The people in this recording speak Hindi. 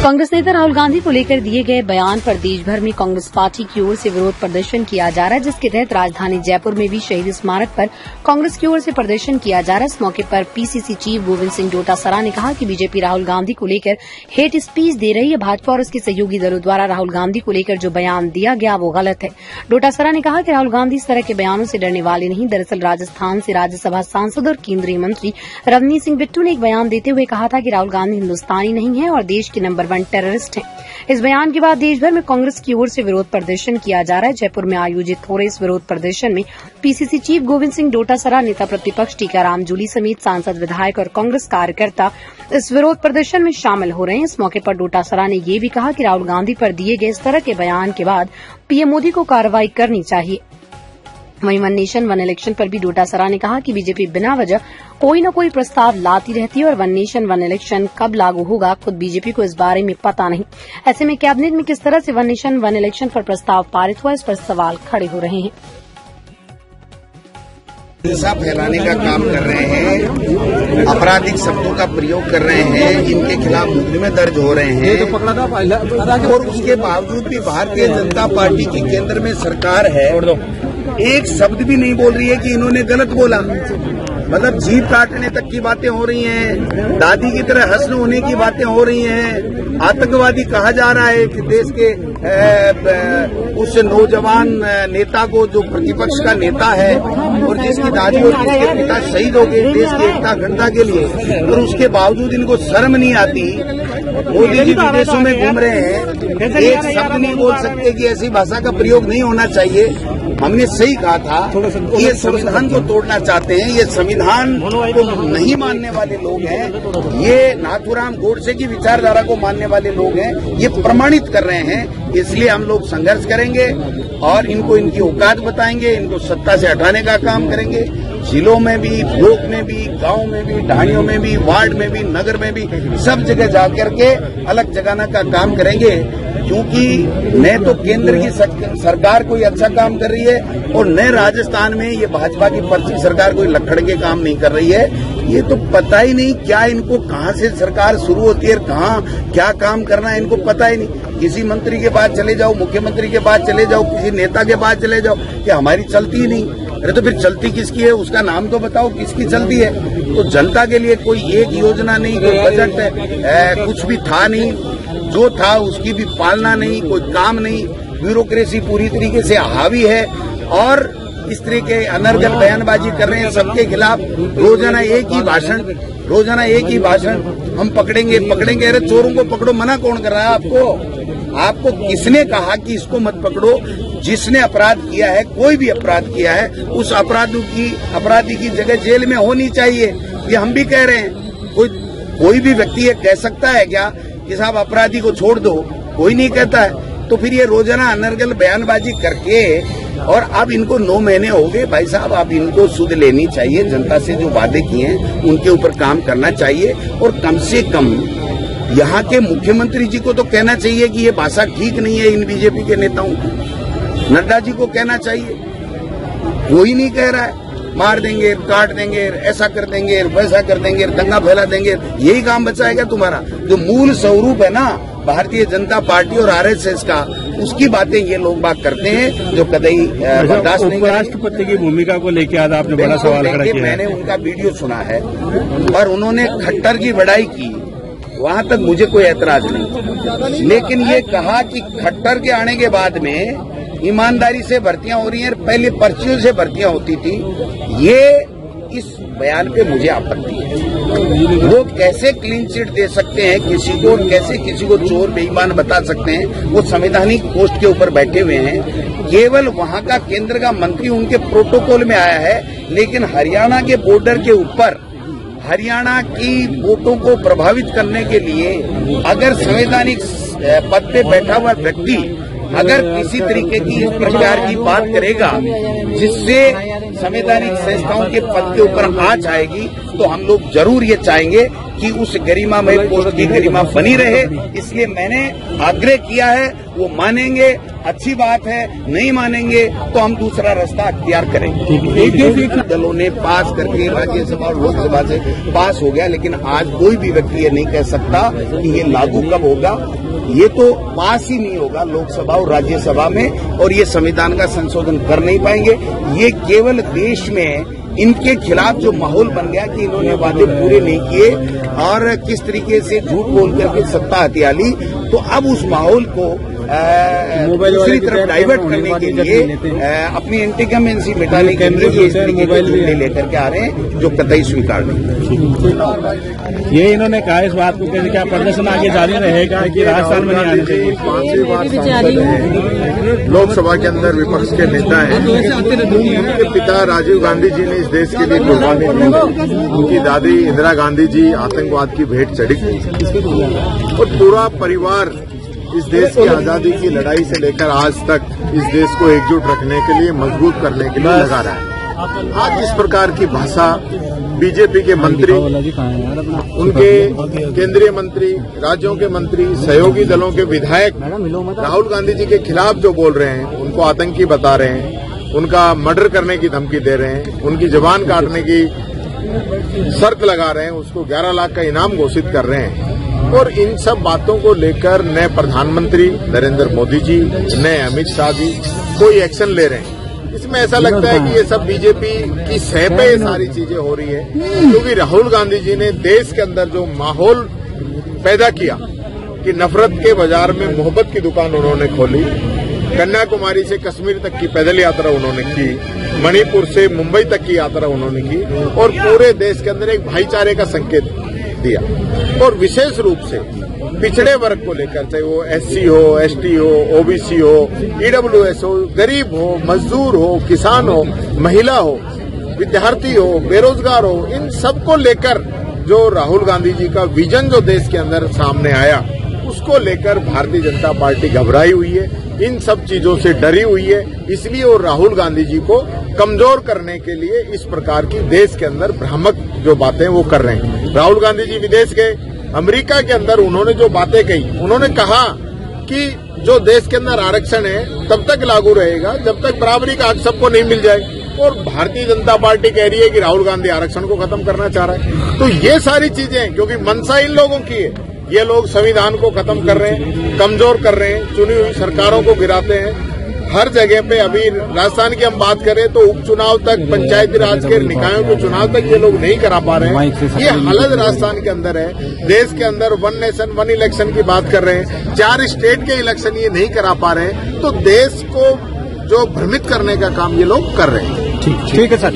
कांग्रेस नेता राहुल गांधी को लेकर दिए गए बयान पर देश भर में कांग्रेस पार्टी की ओर से विरोध प्रदर्शन किया जा रहा है, जिसके तहत राजधानी जयपुर में भी शहीद स्मारक पर कांग्रेस की ओर से प्रदर्शन किया जा रहा है। इस मौके पर पीसीसी चीफ गोविंद सिंह डोटासरा ने कहा कि बीजेपी राहुल गांधी को लेकर हेट स्पीच दे रही है। भाजपा और उसके सहयोगी दलों द्वारा राहुल गांधी को लेकर जो बयान दिया गया वो गलत है। डोटासरा ने कहा कि राहुल गांधी इस तरह के बयानों से डरने वाले नहीं। दरअसल राजस्थान से राज्यसभा सांसद और केंद्रीय मंत्री रवनीत सिंह बिट्टू ने एक बयान देते हुए कहा था कि राहुल गांधी हिंदुस्तानी नहीं है और देश के नंबर 1 टेररिस्ट हैं। इस बयान के बाद देश भर में कांग्रेस की ओर से विरोध प्रदर्शन किया जा रहा है। जयपुर में आयोजित हो रहे इस विरोध प्रदर्शन में पीसीसी चीफ गोविंद सिंह डोटासरा, नेता प्रतिपक्ष टीकाराम जूली समेत सांसद, विधायक और कांग्रेस कार्यकर्ता इस विरोध प्रदर्शन में शामिल हो रहे हैं। इस मौके पर डोटासरा ने ये भी कहा कि राहुल गांधी पर दिए गए इस तरह के बयान के बाद पीएम मोदी को कार्रवाई करनी चाहिए। वहीं वन नेशन वन इलेक्शन पर भी डोटासरा ने कहा कि बीजेपी बिना वजह कोई न कोई प्रस्ताव लाती रहती है और वन नेशन वन इलेक्शन कब लागू होगा खुद बीजेपी को इस बारे में पता नहीं। ऐसे में कैबिनेट में किस तरह से वन नेशन वन इलेक्शन पर प्रस्ताव पारित हुआ, इस पर सवाल खड़े हो रहे हैं। हिंसा फैलाने का काम कर रहे हैं, आपराधिक शब्दों का प्रयोग कर रहे हैं, इनके खिलाफ मुकदमे दर्ज हो रहे हैं और उसके बावजूद भी भारतीय जनता पार्टी की केंद्र में सरकार है, एक शब्द भी नहीं बोल रही है कि इन्होंने गलत बोला। मतलब जीभ काटने तक की बातें हो रही हैं, दादी की तरह हंसने होने की बातें हो रही हैं। आतंकवादी कहा जा रहा है कि देश के उस नौजवान नेता को जो प्रतिपक्ष का नेता है और जिसकी दादी और जिसके पिता शहीद हो गए देश की एकता अखंडता के लिए, और उसके बावजूद इनको शर्म नहीं आती। मोदी जी विदेशों में घूम रहे हैं, एक शब्द नहीं बोल सकते कि ऐसी भाषा का प्रयोग नहीं होना चाहिए। हमने सही कहा था, ये संविधान को तोड़ना चाहते हैं, ये संविधान को नहीं मानने वाले लोग हैं, ये नाथूराम गोडसे की विचारधारा को मानने वाले लोग हैं, ये प्रमाणित कर रहे हैं। इसलिए हम लोग संघर्ष करेंगे और इनको इनकी औकात बताएंगे, इनको सत्ता से हटाने का काम करेंगे। जिलों में भी, ब्लॉक में भी, गांव में भी, ढाणियों में भी, वार्ड में भी, नगर में भी, सब जगह जाकर के अलग जगाना का काम करेंगे। क्योंकि न तो केंद्र की सरकार कोई अच्छा काम कर रही है और न राजस्थान में ये भाजपा की पर्ची सरकार कोई लखड़ के काम नहीं कर रही है। ये तो पता ही नहीं क्या इनको कहां से सरकार शुरू होती है, कहां क्या काम करना है इनको पता ही नहीं। किसी मंत्री के पास चले जाओ, मुख्यमंत्री के पास चले जाओ, किसी नेता के पास चले जाओ कि हमारी चलती ही नहीं। अरे तो फिर चलती किसकी है, उसका नाम तो बताओ किसकी चलती है। तो जनता के लिए कोई एक योजना नहीं, कोई बजट कुछ भी था नहीं, जो था उसकी भी पालना नहीं, कोई काम नहीं। ब्यूरोक्रेसी पूरी तरीके से हावी है और इस तरह के अनर्गल बयानबाजी कर रहे हैं सबके खिलाफ। रोजाना एक ही भाषण, हम पकड़ेंगे। अरे चोरों को पकड़ो, मना कौन कर रहा है आपको किसने कहा कि इसको मत पकड़ो? जिसने अपराध किया है, कोई भी अपराध किया है, उस अपराधी की जगह जेल में होनी चाहिए। ये हम भी कह रहे हैं। कोई भी व्यक्ति ये कह सकता है क्या कि साहब अपराधी को छोड़ दो? कोई नहीं कहता है। तो फिर ये रोजाना अनर्गल बयानबाजी करके, और अब इनको 9 महीने हो गए भाई साहब, अब इनको सुध लेनी चाहिए। जनता से जो वादे किए हैं उनके ऊपर काम करना चाहिए और कम से कम यहाँ के मुख्यमंत्री जी को तो कहना चाहिए कि ये भाषा ठीक नहीं है इन बीजेपी के नेताओं को। नड्डा जी को कहना चाहिए, कोई नहीं कह रहा है। मार देंगे, काट देंगे, ऐसा कर देंगे, वैसा कर देंगे, दंगा फैला देंगे, यही काम बचा है क्या तुम्हारा? जो मूल स्वरूप है ना भारतीय जनता पार्टी और आरएसएस का, उसकी बातें ये लोग बात करते हैं जो कतई बर्दाश्त नहीं। उपराष्ट्रपति की भूमिका को लेकर आज आपने बड़ा सवाल खड़ा किया। मैंने उनका वीडियो सुना है और उन्होंने खट्टर की बड़ाई की, वहां तक मुझे कोई ऐतराज नहीं। लेकिन ये कहा कि खट्टर के आने के बाद में ईमानदारी से भर्तियां हो रही हैं, पहले पर्चियों से भर्तियां होती थी। ये इस बयान पे मुझे आपत्ति है। वो कैसे क्लीन चिट दे सकते हैं किसी को, कैसे किसी को चोर बेईमान बता सकते हैं? वो संवैधानिक पोस्ट के ऊपर बैठे हुए हैं। केवल वहां का केंद्र का मंत्री उनके प्रोटोकॉल में आया है, लेकिन हरियाणा के बॉर्डर के ऊपर हरियाणा की वोटों को प्रभावित करने के लिए अगर संवैधानिक पद पे बैठा हुआ व्यक्ति अगर किसी तरीके की इस प्रकार की बात करेगा जिससे संवैधानिक संस्थाओं के पद के ऊपर आंच आएगी, तो हम लोग जरूर ये चाहेंगे कि उस गरिमामय पोस्ट की गरिमा बनी रहे। इसलिए मैंने आग्रह किया है, वो मानेंगे अच्छी बात है, नहीं मानेंगे तो हम दूसरा रास्ता अख्तियार करेंगे। दलों ने पास करके राज्यसभा और लोकसभा से पास हो गया, लेकिन आज कोई भी व्यक्ति ये नहीं कह सकता कि ये लागू कब होगा। ये तो पास ही नहीं होगा लोकसभा और राज्यसभा में, और ये संविधान का संशोधन कर नहीं पाएंगे। ये केवल देश में इनके खिलाफ जो माहौल बन गया कि इन्होंने वादे पूरे नहीं किए और किस तरीके से झूठ बोल करके सत्ता हथिया ली, तो अब उस माहौल को दूसरी तरफ डाइवर्ट करने के लिए अपनी इंटीकमेंसी मिटाने के लिए ये इस तरीके के झूठे लेकर के आ रहे हैं, जो कतई स्वीकार नहीं। ये इन्होंने कहा इस बात को कि क्या प्रदर्शन आगे जारी रहेगा कि राजस्थान में नहीं आने चाहिए? 5वीं बार सांसद हैं, लोकसभा के अंदर विपक्ष के नेता हैं। उनके पिता राजीव गांधी जी ने इस देश के लिए कुर्बानी दी। उनकी दादी इंदिरा गांधी जी आतंकवाद की भेंट चढ़ी और पूरा परिवार इस देश की आजादी की लड़ाई से लेकर आज तक इस देश को एकजुट रखने के लिए, मजबूत करने के लिए लगा रहा है। आज इस प्रकार की भाषा बीजेपी के मंत्री, उनके केंद्रीय मंत्री, राज्यों के मंत्री, सहयोगी दलों के विधायक राहुल गांधी जी के खिलाफ जो बोल रहे हैं, उनको आतंकी बता रहे हैं, उनका मर्डर करने की धमकी दे रहे हैं, उनकी जबान काटने की शर्त लगा रहे हैं, उसको 11 लाख का इनाम घोषित कर रहे हैं। और इन सब बातों को लेकर नए प्रधानमंत्री नरेंद्र मोदी जी, नए अमित शाह जी कोई एक्शन ले रहे हैं। इसमें ऐसा लगता है कि ये सब बीजेपी की सह पे ये सारी चीजें हो रही है, क्योंकि राहुल गांधी जी ने देश के अंदर जो माहौल पैदा किया कि नफरत के बाजार में मोहब्बत की दुकान उन्होंने खोली, कन्याकुमारी से कश्मीर तक की पैदल यात्रा उन्होंने की, मणिपुर से मुंबई तक की यात्रा उन्होंने की और पूरे देश के अंदर एक भाईचारे का संकेत दिया। और विशेष रूप से पिछड़े वर्ग को लेकर, चाहे वो एससी हो, एसटी हो, ओबीसी हो, ईडब्ल्यूएस हो, गरीब हो, मजदूर हो, किसान हो, महिला हो, विद्यार्थी हो, बेरोजगार हो, इन सबको लेकर जो राहुल गांधी जी का विजन जो देश के अंदर सामने आया, उसको लेकर भारतीय जनता पार्टी घबराई हुई है, इन सब चीजों से डरी हुई है। इसलिए वो राहुल गांधी जी को कमजोर करने के लिए इस प्रकार की देश के अंदर भ्रामक जो बातें वो कर रहे हैं। राहुल गांधी जी विदेश गए, अमेरिका के अंदर उन्होंने जो बातें कही, उन्होंने कहा कि जो देश के अंदर आरक्षण है तब तक लागू रहेगा जब तक बराबरी का हक सबको नहीं मिल जाए। और भारतीय जनता पार्टी कह रही है कि राहुल गांधी आरक्षण को खत्म करना चाह रहा है। तो ये सारी चीजें, क्योंकि मंशा इन लोगों की है, ये लोग संविधान को खत्म कर रहे हैं, कमजोर कर रहे हैं, चुनी हुई सरकारों को गिराते हैं। हर जगह पे अभी राजस्थान की हम बात करें तो उपचुनाव तक, पंचायती राज के निकायों के चुनाव तक ये लोग नहीं करा पा रहे हैं। ये हालत राजस्थान के अंदर है। देश के अंदर 1 नेशन 1 इलेक्शन की बात कर रहे हैं, 4 स्टेट के इलेक्शन ये नहीं करा पा रहे हैं। तो देश को जो भ्रमित करने का काम ये लोग कर रहे हैं। ठीक है सर।